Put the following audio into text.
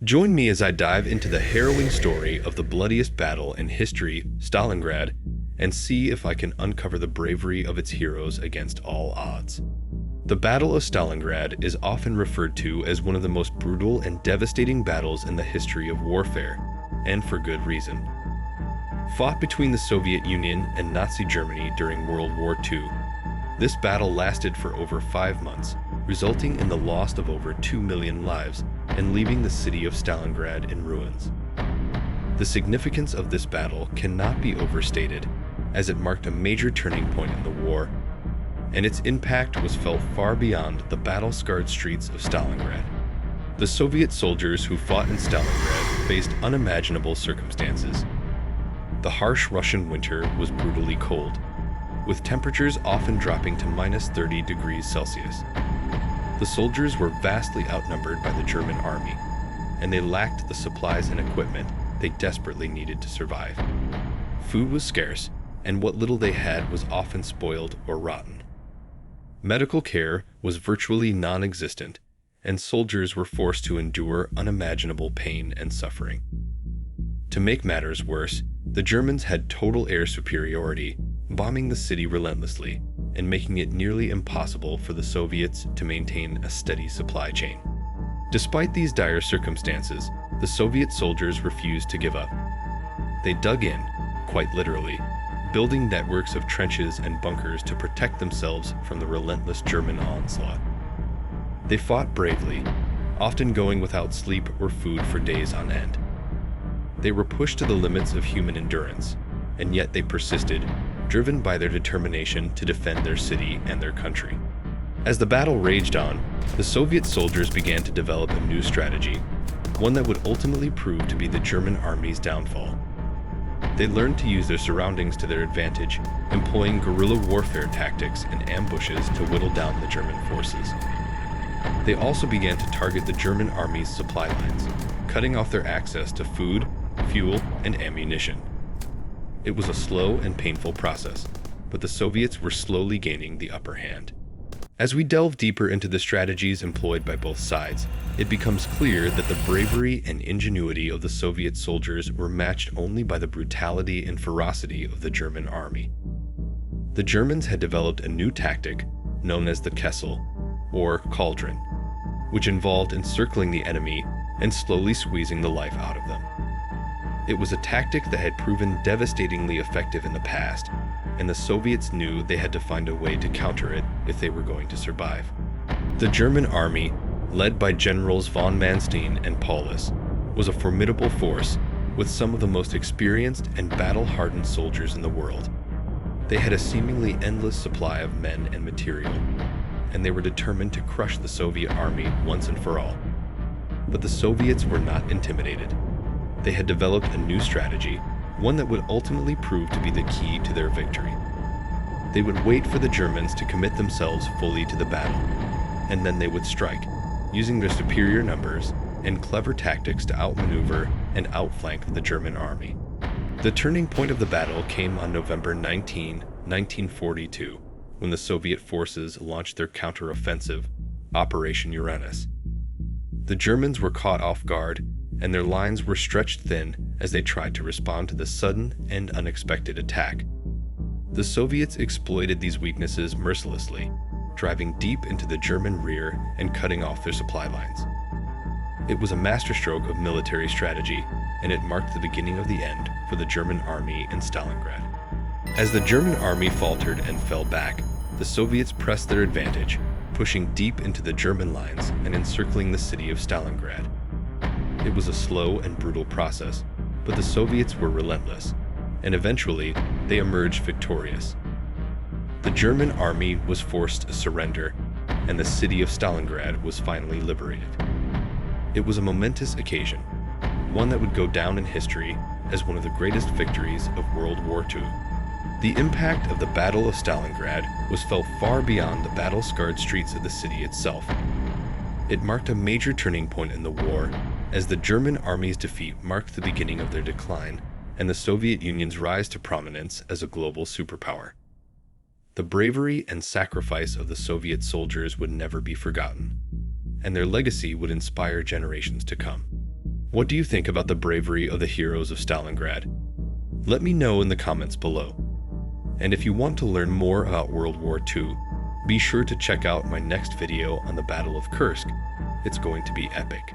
Join me as I dive into the harrowing story of the bloodiest battle in history, Stalingrad, and see if I can uncover the bravery of its heroes against all odds. The Battle of Stalingrad is often referred to as one of the most brutal and devastating battles in the history of warfare, and for good reason. Fought between the Soviet Union and Nazi Germany during World War II, this battle lasted for over 5 months, resulting in the loss of over 2 million lives and leaving the city of Stalingrad in ruins. The significance of this battle cannot be overstated, as it marked a major turning point in the war, and its impact was felt far beyond the battle-scarred streets of Stalingrad. The Soviet soldiers who fought in Stalingrad faced unimaginable circumstances. The harsh Russian winter was brutally cold, with temperatures often dropping to -30 degrees Celsius. The soldiers were vastly outnumbered by the German army, and they lacked the supplies and equipment they desperately needed to survive. Food was scarce, and what little they had was often spoiled or rotten. Medical care was virtually non-existent, and soldiers were forced to endure unimaginable pain and suffering. To make matters worse, the Germans had total air superiority, bombing the city relentlessly and making it nearly impossible for the Soviets to maintain a steady supply chain. Despite these dire circumstances, the Soviet soldiers refused to give up. They dug in, quite literally, building networks of trenches and bunkers to protect themselves from the relentless German onslaught. They fought bravely, often going without sleep or food for days on end. They were pushed to the limits of human endurance, and yet they persisted, driven by their determination to defend their city and their country. As the battle raged on, the Soviet soldiers began to develop a new strategy, one that would ultimately prove to be the German army's downfall. They learned to use their surroundings to their advantage, employing guerrilla warfare tactics and ambushes to whittle down the German forces. They also began to target the German army's supply lines, cutting off their access to food, fuel, and ammunition. It was a slow and painful process, but the Soviets were slowly gaining the upper hand. As we delve deeper into the strategies employed by both sides, it becomes clear that the bravery and ingenuity of the Soviet soldiers were matched only by the brutality and ferocity of the German army. The Germans had developed a new tactic known as the Kessel, or cauldron, which involved encircling the enemy and slowly squeezing the life out of them. It was a tactic that had proven devastatingly effective in the past, and the Soviets knew they had to find a way to counter it if they were going to survive. The German army, led by Generals von Manstein and Paulus, was a formidable force with some of the most experienced and battle-hardened soldiers in the world. They had a seemingly endless supply of men and material, and they were determined to crush the Soviet army once and for all. But the Soviets were not intimidated. They had developed a new strategy, one that would ultimately prove to be the key to their victory. They would wait for the Germans to commit themselves fully to the battle, and then they would strike, using their superior numbers and clever tactics to outmaneuver and outflank the German army. The turning point of the battle came on November 19, 1942, when the Soviet forces launched their counteroffensive, Operation Uranus. The Germans were caught off guard, and their lines were stretched thin as they tried to respond to the sudden and unexpected attack. The Soviets exploited these weaknesses mercilessly, driving deep into the German rear and cutting off their supply lines. It was a masterstroke of military strategy, and it marked the beginning of the end for the German army in Stalingrad. As the German army faltered and fell back, the Soviets pressed their advantage, pushing deep into the German lines and encircling the city of Stalingrad. It was a slow and brutal process, but the Soviets were relentless, and eventually they emerged victorious. The German army was forced to surrender, and the city of Stalingrad was finally liberated. It was a momentous occasion, one that would go down in history as one of the greatest victories of World War II. The impact of the Battle of Stalingrad was felt far beyond the battle-scarred streets of the city itself. It marked a major turning point in the war, as the German army's defeat marked the beginning of their decline and the Soviet Union's rise to prominence as a global superpower. The bravery and sacrifice of the Soviet soldiers would never be forgotten, and their legacy would inspire generations to come. What do you think about the bravery of the heroes of Stalingrad? Let me know in the comments below. And if you want to learn more about World War II, be sure to check out my next video on the Battle of Kursk. It's going to be epic.